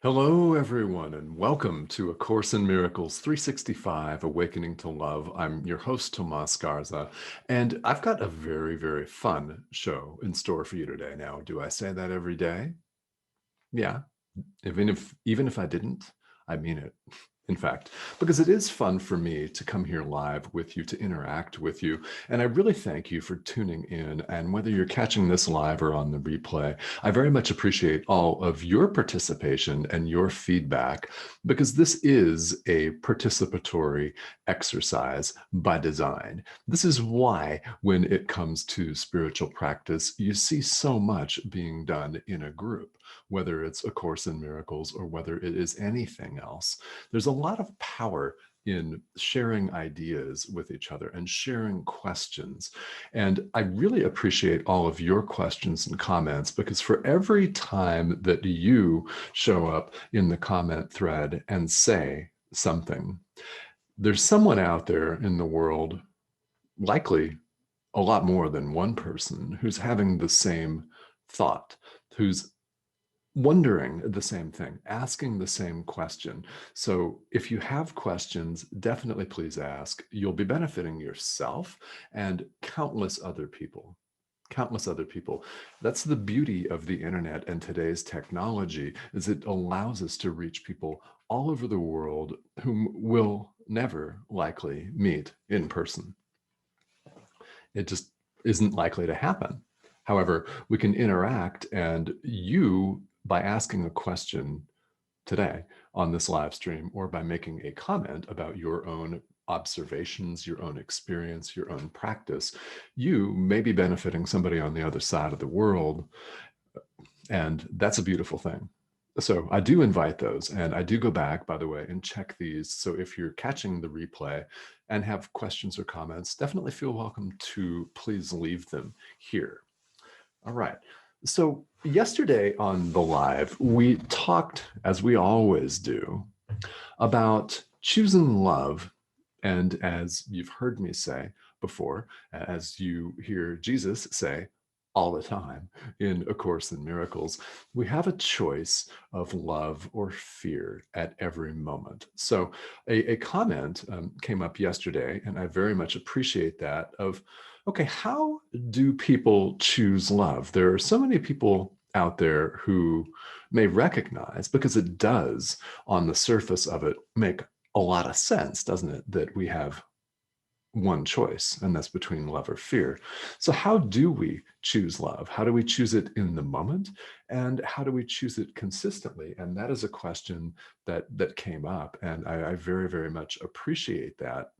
Hello, everyone, and welcome to A Course in Miracles 365 Awakening to Love. I'm your host, Tomas Garza, and I've got a very, very fun show in store for you today. Now, do I say that every day? Yeah, even if I didn't, I mean it. In fact, because it is fun for me to come here live with you, to interact with you. And I really thank you for tuning in. And whether you're catching this live or on the replay, I very much appreciate all of your participation and your feedback, because this is a participatory exercise by design. This is why, when it comes to spiritual practice, you see so much being done in a group, whether it's A Course in Miracles or whether it is anything else. There's a lot of power in sharing ideas with each other and sharing questions. And I really appreciate all of your questions and comments, because for every time that you show up in the comment thread and say something, there's someone out there in the world, likely a lot more than one person, who's having the same thought, who's wondering the same thing, asking the same question. So if you have questions, definitely please ask. You'll be benefiting yourself and countless other people. Countless other people. That's the beauty of the internet and today's technology, is it allows us to reach people all over the world whom we'll never likely meet in person. It just isn't likely to happen. However, we can interact, and you, by asking a question today on this live stream, or by making a comment about your own observations, your own experience, your own practice, you may be benefiting somebody on the other side of the world. And that's a beautiful thing. So I do invite those, and I do go back, by the way, and check these. So if you're catching the replay and have questions or comments, definitely feel welcome to please leave them here. All right. So yesterday on the live, we talked, as we always do, about choosing love. And as you've heard me say before, as you hear Jesus say all the time in A Course in Miracles, we have a choice of love or fear at every moment. So a comment came up yesterday, and I very much appreciate that, of, okay, how do people choose love? There are so many people out there who may recognize, because it does, on the surface of it, make a lot of sense, doesn't it, that we have one choice, and that's between love or fear. So how do we choose love? How do we choose it in the moment? And how do we choose it consistently? And that is a question that came up, and I very, very much appreciate that.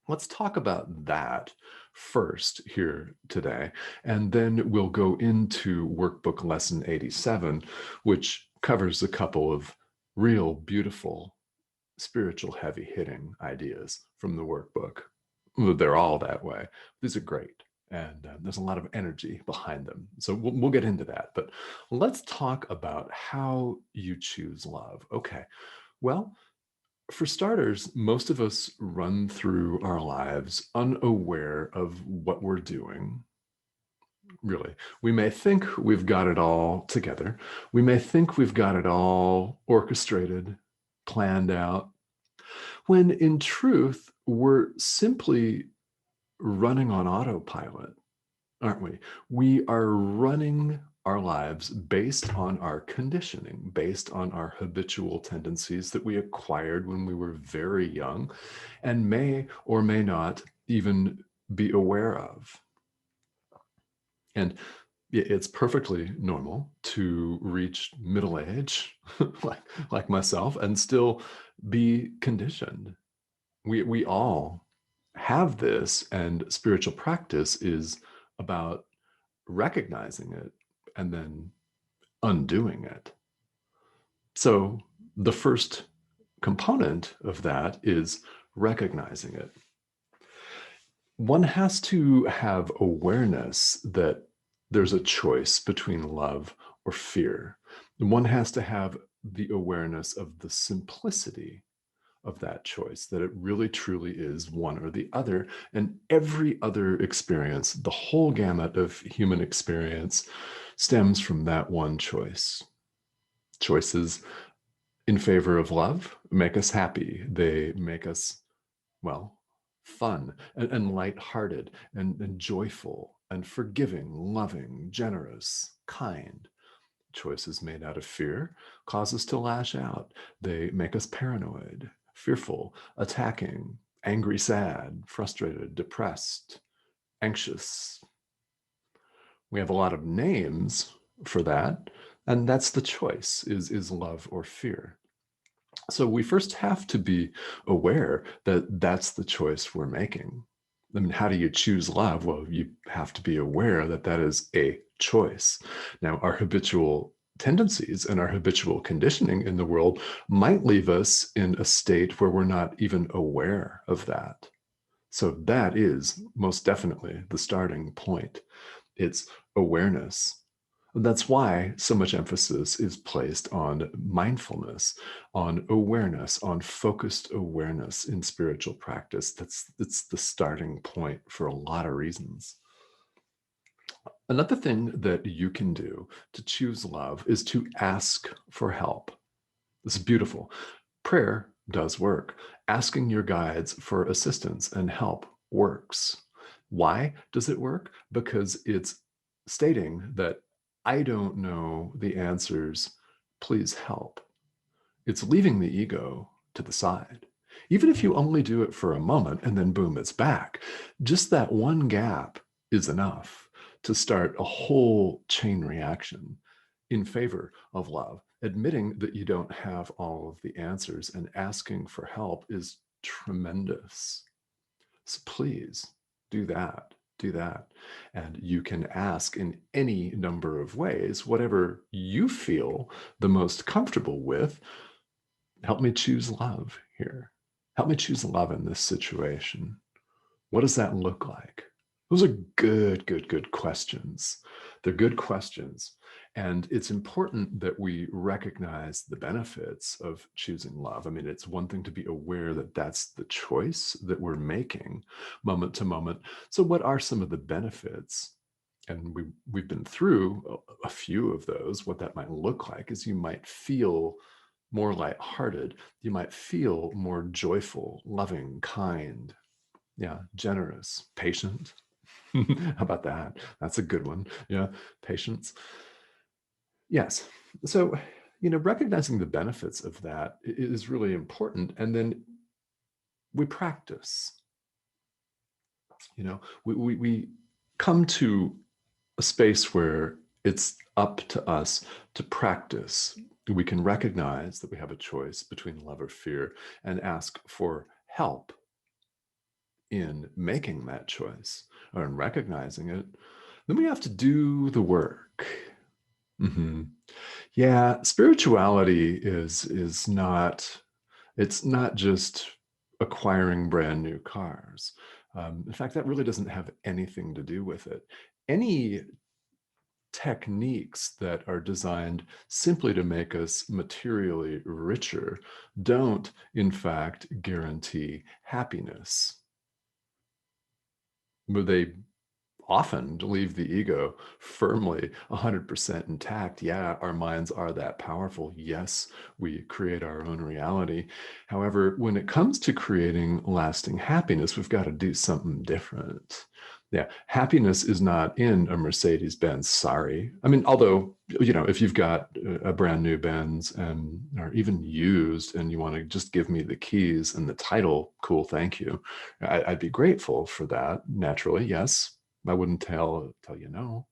Let's talk about that first here today, and then we'll go into Workbook Lesson 87, which covers a couple of real beautiful spiritual heavy hitting ideas from the workbook. They're all that way. These are great. And there's a lot of energy behind them. So we'll get into that. But let's talk about how you choose love. Okay. Well, for starters, most of us run through our lives unaware of what we're doing. Really, we may think we've got it all together. We may think we've got it all orchestrated, planned out, when in truth, we're simply running on autopilot, aren't we? We are running our lives based on our conditioning, based on our habitual tendencies that we acquired when we were very young and may or may not even be aware of. And it's perfectly normal to reach middle age, like myself, and still be conditioned. We all have this, and spiritual practice is about recognizing it and then undoing it. So the first component of that is recognizing it. One has to have awareness that there's a choice between love or fear. One has to have the awareness of the simplicity of that choice, that it really truly is one or the other. And every other experience, the whole gamut of human experience, stems from that one choice. Choices in favor of love make us happy. They make us, well, fun and lighthearted and joyful and forgiving, loving, generous, kind. Choices made out of fear cause us to lash out. They make us paranoid, fearful, attacking, angry, sad, frustrated, depressed, anxious. We have a lot of names for that, and that's the choice, is love or fear. So we first have to be aware that that's the choice we're making. I mean, how do you choose love? Well, you have to be aware that that is a choice. Now, our habitual tendencies and our habitual conditioning in the world might leave us in a state where we're not even aware of that. So that is most definitely the starting point. It's awareness. That's why so much emphasis is placed on mindfulness, on awareness, on focused awareness in spiritual practice. That's the starting point for a lot of reasons. Another thing that you can do to choose love is to ask for help. This is beautiful. Prayer does work. Asking your guides for assistance and help works. Why does it work? Because it's stating that I don't know the answers. Please help. It's leaving the ego to the side. Even if you only do it for a moment and then boom, it's back. Just that one gap is enough to start a whole chain reaction in favor of love. Admitting that you don't have all of the answers and asking for help is tremendous. So please do that. Do that. And you can ask in any number of ways, whatever you feel the most comfortable with. Help me choose love here. Help me choose love in this situation. What does that look like? Those are good questions. They're good questions. And it's important that we recognize the benefits of choosing love. I mean, it's one thing to be aware that that's the choice that we're making moment to moment. So, what are some of the benefits? And we've been through a few of those. What that might look like is you might feel more lighthearted. You might feel more joyful, loving, kind, yeah, generous, patient. How about that? That's a good one. Yeah, patience. Yes. So, recognizing the benefits of that is really important. And then we practice. We come to a space where it's up to us to practice. We can recognize that we have a choice between love or fear and ask for help in making that choice or in recognizing it. Then we have to do the work. Mm-hmm. Yeah, spirituality is not, it's not just acquiring brand new cars. In fact, that really doesn't have anything to do with it. Any techniques that are designed simply to make us materially richer don't, in fact, guarantee happiness. But they often leave the ego firmly 100% intact. Yeah, our minds are that powerful. Yes, we create our own reality. However, when it comes to creating lasting happiness, we've got to do something different. Yeah, happiness is not in a Mercedes Benz. Sorry. I mean, although, if you've got a brand new Benz and or even used and you want to just give me the keys and the title, cool, thank you. I'd be grateful for that, naturally, yes. I wouldn't tell you no.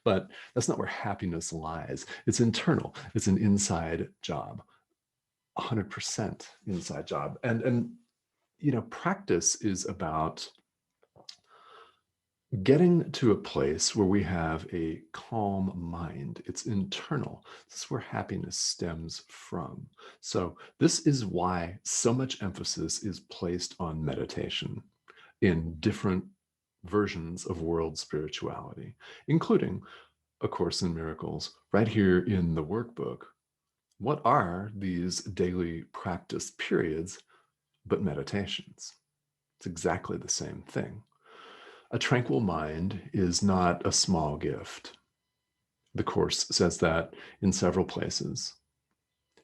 But that's not where happiness lies. It's internal. It's an inside job, 100% inside job. And practice is about getting to a place where we have a calm mind. It's internal. This is where happiness stems from. So this is why so much emphasis is placed on meditation in different versions of world spirituality, including A Course in Miracles, right here in the workbook. What are these daily practice periods but meditations? It's exactly the same thing. A tranquil mind is not a small gift. The Course says that in several places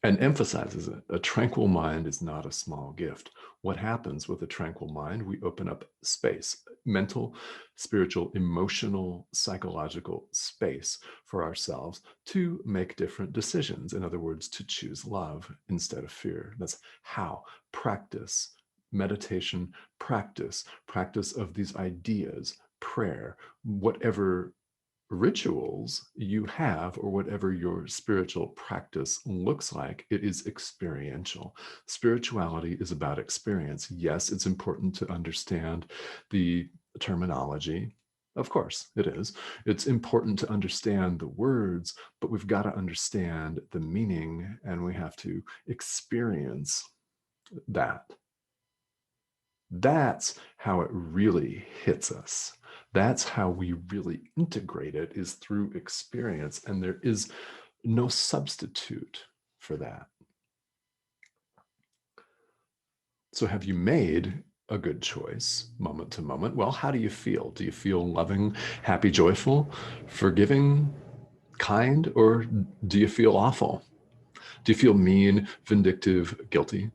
and emphasizes it. A tranquil mind is not a small gift. What happens with a tranquil mind? We open up space, mental, spiritual, emotional, psychological space for ourselves to make different decisions. In other words, to choose love instead of fear. That's how. Practice, meditation, practice of these ideas, prayer, whatever rituals you have or whatever your spiritual practice looks like, it is experiential. Spirituality is about experience. Yes, it's important to understand the terminology. Of course, it is. It's important to understand the words, but we've got to understand the meaning and we have to experience that. That's how it really hits us. That's how we really integrate it, is through experience. And there is no substitute for that. So, have you made a good choice moment to moment? Well, how do you feel? Do you feel loving, happy, joyful, forgiving, kind, or do you feel awful? Do you feel mean, vindictive, guilty?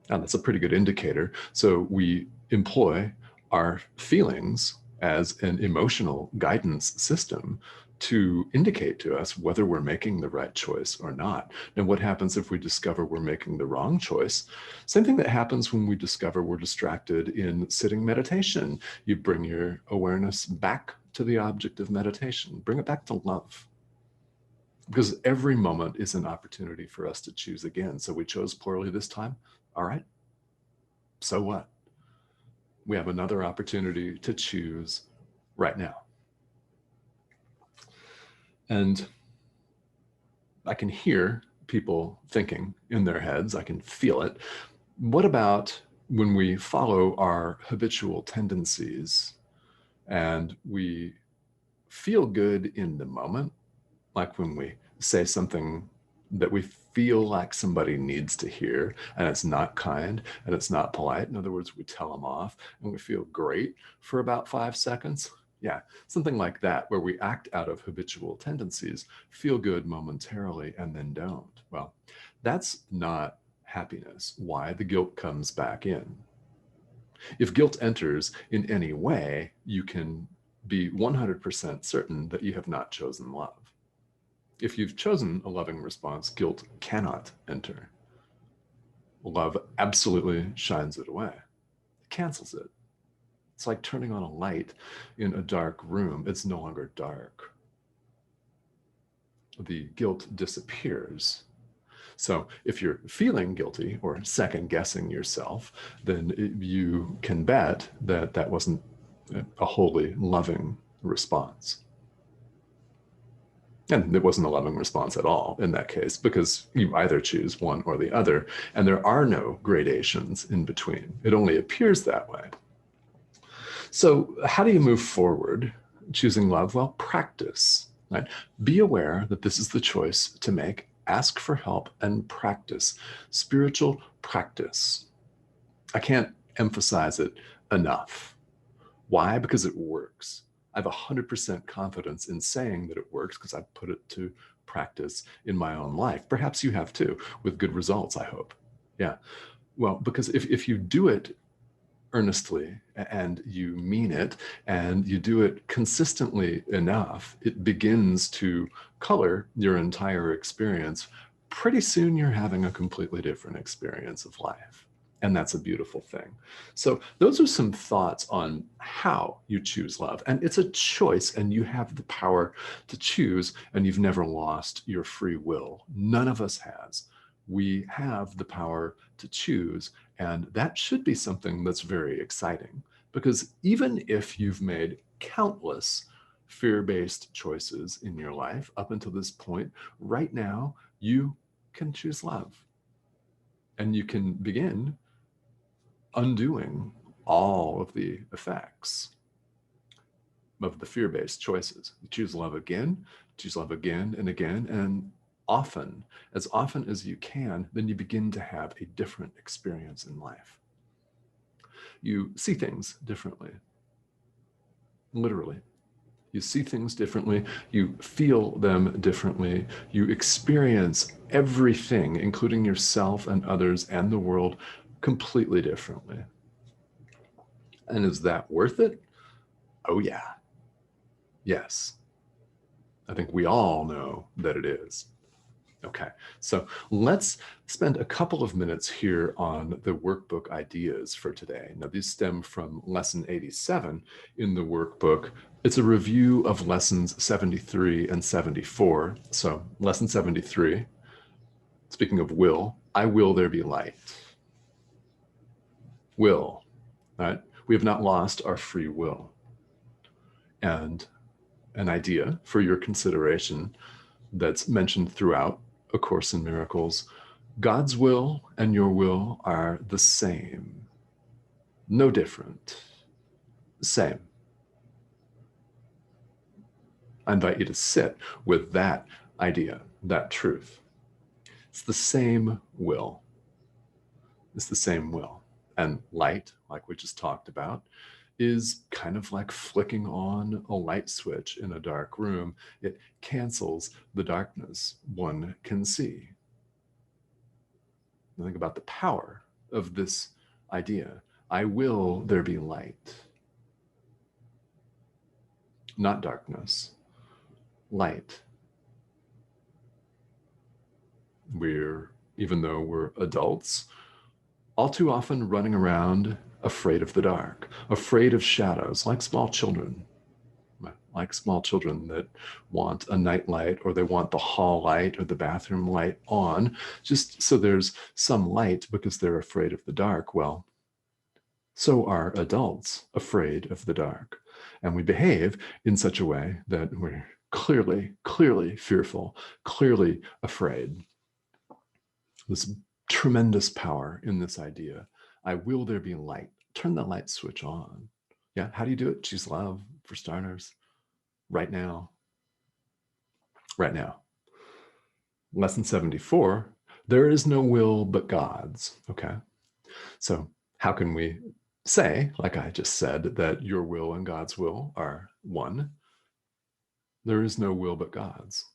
And that's a pretty good indicator. So we employ our feelings as an emotional guidance system to indicate to us whether we're making the right choice or not. Now, what happens if we discover we're making the wrong choice? Same thing that happens when we discover we're distracted in sitting meditation. You bring your awareness back to the object of meditation, bring it back to love. Because every moment is an opportunity for us to choose again. So we chose poorly this time. All right, so what? We have another opportunity to choose right now. And I can hear people thinking in their heads, I can feel it. What about when we follow our habitual tendencies and we feel good in the moment, like when we say something that we feel like somebody needs to hear and it's not kind and it's not polite. In other words, we tell them off and we feel great for about 5 seconds. Yeah, something like that, where we act out of habitual tendencies, feel good momentarily, and then don't. Well, that's not happiness. Why? The guilt comes back in. If guilt enters in any way, you can be 100% certain that you have not chosen love. If you've chosen a loving response, guilt cannot enter. Love absolutely shines it away, it cancels it. It's like turning on a light in a dark room. It's no longer dark. The guilt disappears. So if you're feeling guilty or second guessing yourself, then you can bet that that wasn't a wholly loving response. And it wasn't a loving response at all in that case, because you either choose one or the other, and there are no gradations in between. It only appears that way. So, how do you move forward choosing love? Well, practice, right? Be aware that this is the choice to make. Ask for help and practice. Spiritual practice. I can't emphasize it enough. Why? Because it works. I have 100% confidence in saying that it works because I've put it to practice in my own life. Perhaps you have too, with good results, I hope. Yeah. Well, because if you do it earnestly and you mean it and you do it consistently enough, it begins to color your entire experience. Pretty soon you're having a completely different experience of life. And that's a beautiful thing. So those are some thoughts on how you choose love. And it's a choice, and you have the power to choose, and you've never lost your free will. None of us has. We have the power to choose, and that should be something that's very exciting, because even if you've made countless fear-based choices in your life up until this point, right now, you can choose love. And you can begin undoing all of the effects of the fear-based choices. You choose love again and again, and as often as you can, then you begin to have a different experience in life. You see things differently, literally. You see things differently, you feel them differently, you experience everything, including yourself and others and the world, completely differently. And is that worth it? Oh, yeah. Yes. I think we all know that it is. Okay, so let's spend a couple of minutes here on the workbook ideas for today. Now, these stem from lesson 87 in the workbook. It's a review of lessons 73 and 74. So, lesson 73, speaking of will, I will there be light. Will, right? We have not lost our free will. And an idea for your consideration that's mentioned throughout A Course in Miracles: God's will and your will are the same, no different, same. I invite you to sit with that idea, that truth. It's the same will. It's the same will. And light, like we just talked about, is kind of like flicking on a light switch in a dark room. It cancels the darkness one can see. Think about the power of this idea. I will there be light. Not darkness, light. Even though we're adults, all too often running around afraid of the dark, afraid of shadows, like small children. Like small children that want a night light, or they want the hall light or the bathroom light on, just so there's some light because they're afraid of the dark. Well, so are adults afraid of the dark. And we behave in such a way that we're clearly fearful, clearly afraid. This tremendous power in this idea. I will there be light. Turn the light switch on. Yeah, how do you do it? Choose love, for starters. Right now. Right now. Lesson 74, there is no will but God's. Okay. So how can we say, like I just said, that your will and God's will are one? There is no will but God's.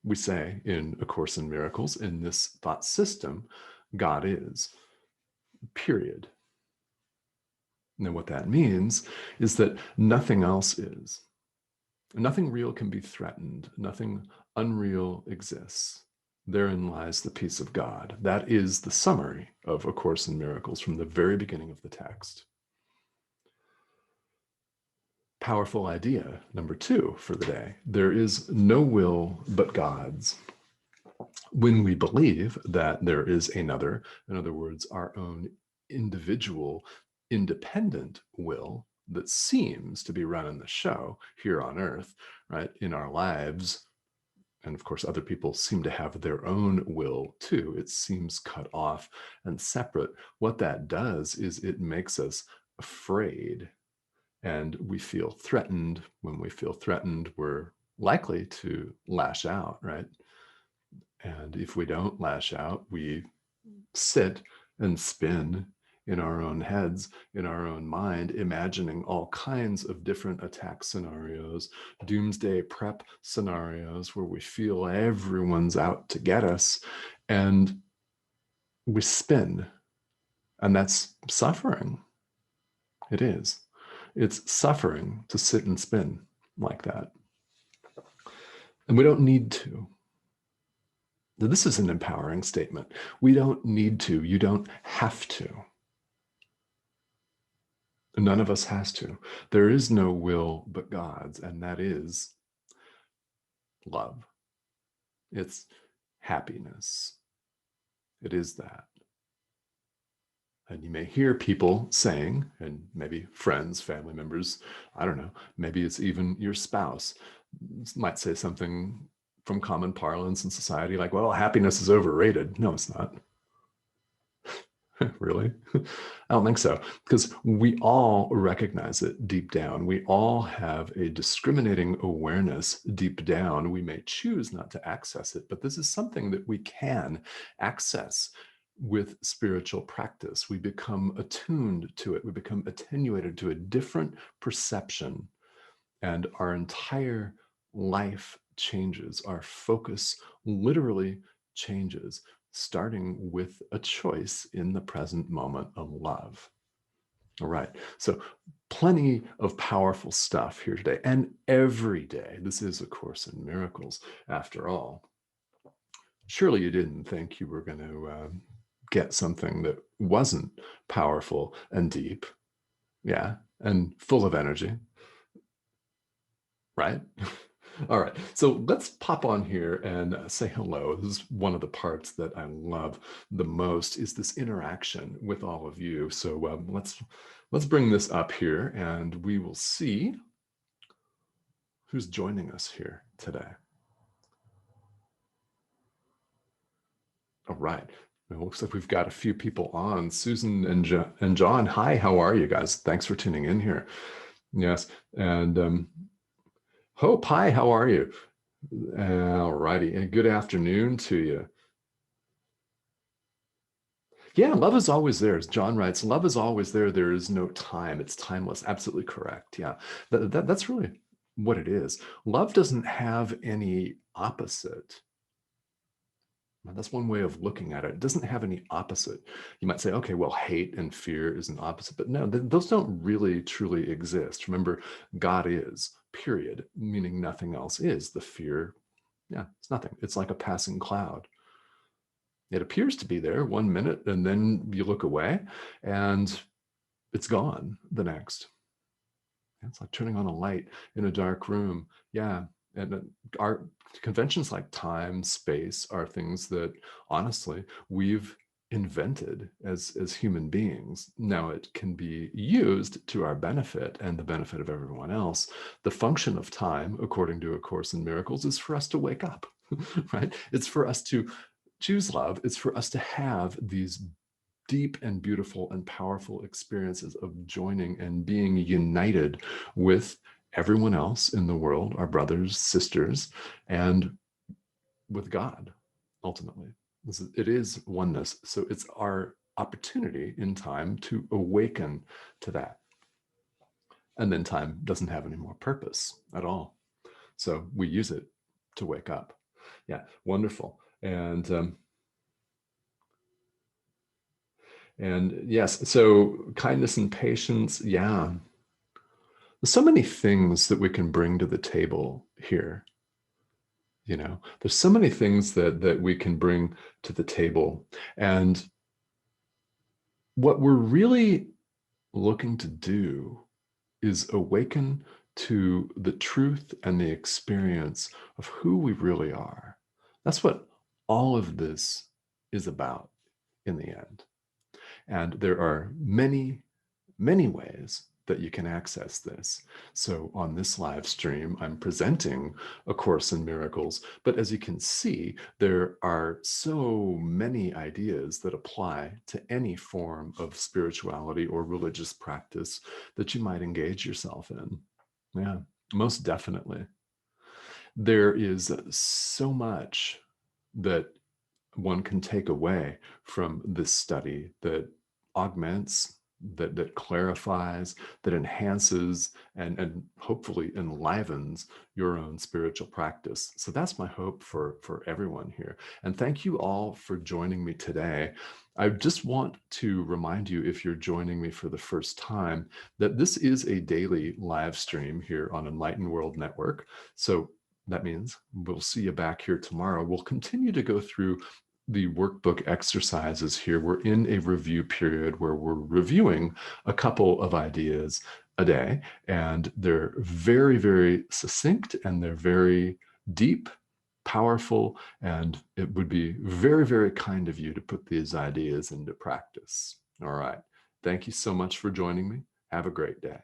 We say in A Course in Miracles, in this thought system, God is, period. And what that means is that nothing else is. Nothing real can be threatened. Nothing unreal exists. Therein lies the peace of God. That is the summary of A Course in Miracles from the very beginning of the text. Powerful idea number 2 for the day. There is no will but God's. When we believe that there is another, in other words, our own individual, independent will that seems to be running the show here on earth, right, in our lives, and of course, other people seem to have their own will too. It seems cut off and separate. What that does is it makes us afraid, and we feel threatened. When we feel threatened, we're likely to lash out, right? And if we don't lash out, we sit and spin in our own heads, in our own mind, imagining all kinds of different attack scenarios, doomsday prep scenarios where we feel everyone's out to get us, and we spin. And that's suffering. It is. It's suffering to sit and spin like that. And we don't need to. This is an empowering statement. We don't need to. You don't have to. None of us has to. There is no will but God's, and that is love. It's happiness. It is that. And you may hear people saying, and maybe friends, family members, I don't know, maybe it's even your spouse, might say something from common parlance in society like, well, happiness is overrated. No, it's not. Really? I don't think so, because we all recognize it deep down. We all have a discriminating awareness deep down. We may choose not to access it, but this is something that we can access with spiritual practice. We become attuned to it. We become attenuated to a different perception and our entire life changes. Our focus literally changes, starting with a choice in the present moment of love. All right. So, plenty of powerful stuff here today and every day. This is A Course in Miracles, after all. Surely you didn't think you were going to get something that wasn't powerful and deep, yeah, and full of energy, right? All right, so let's pop on here and say hello. This is one of the parts that I love the most, is this interaction with all of you. So let's bring this up here, and we will see who's joining us here today. All right. It looks like we've got a few people on. Susan and John, hi, how are you guys? Thanks for tuning in here. Yes, and Hope, hi, how are you? All righty, and good afternoon to you. Yeah, love is always there. As John writes, love is always there. There is no time. It's timeless. Absolutely correct. Yeah, that's really what it is. Love doesn't have any opposite. That's one way of looking at it. It doesn't have any opposite. You might say, okay, well, hate and fear is an opposite, but no, those don't really truly exist. Remember, God is, period, meaning nothing else is. The fear, yeah, it's nothing. It's like a passing cloud. It appears to be there 1 minute, and then you look away and it's gone the next. It's like turning on a light in a dark room. Yeah. And our conventions like time, space are things that honestly we've invented as human beings. Now it can be used to our benefit and the benefit of everyone else. The function of time, according to A Course in Miracles, is for us to wake up, right? It's for us to choose love. It's for us to have these deep and beautiful and powerful experiences of joining and being united with everyone else in the world, our brothers, sisters, and with God, ultimately. It is oneness. So it's our opportunity in time to awaken to that. And then time doesn't have any more purpose at all. So we use it to wake up. Yeah, wonderful. And yes, so kindness and patience, yeah. There's so many things that we can bring to the table here. There's so many things that we can bring to the table. And what we're really looking to do is awaken to the truth and the experience of who we really are. That's what all of this is about in the end. And there are many, many ways that you can access this. So on this live stream, I'm presenting A Course in Miracles, but as you can see, there are so many ideas that apply to any form of spirituality or religious practice that you might engage yourself in. Yeah, most definitely. There is so much that one can take away from this study that augments, that clarifies, that enhances, and hopefully enlivens your own spiritual practice. So that's my hope for everyone here. And thank you all for joining me today. I just want to remind you, if you're joining me for the first time, that this is a daily live stream here on Enlightened World Network. So that means we'll see you back here tomorrow. We'll continue to go through the workbook exercises here. We're in a review period where we're reviewing a couple of ideas a day, and they're very, very succinct, and they're very deep, powerful, and it would be very, very kind of you to put these ideas into practice. All right. Thank you so much for joining me. Have a great day.